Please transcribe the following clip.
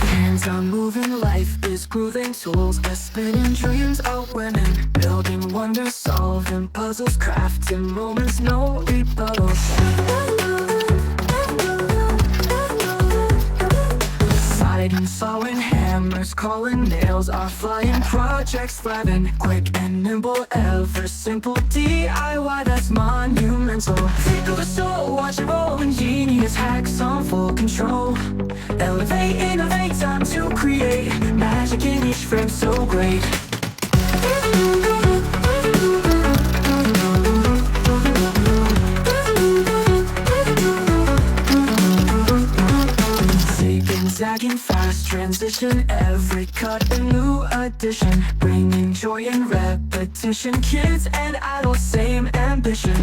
Hands are moving, life is grooving. Tools are spinning, dreams are winning. Building wonders, solving puzzles, crafting moments, no rebuttals. Fighting, sawing, hammers calling, nails are flying, projects thriving. Quick and nimble, ever simple, DIY that's monumental. Think of a soul, watch it roll, ingenious hacks on full control. Elevate, innovate, time to create, magic in each frame so great. Zagging, fast transition, every cut a new addition, bringing joy in repetition. Kids and adults, same ambition.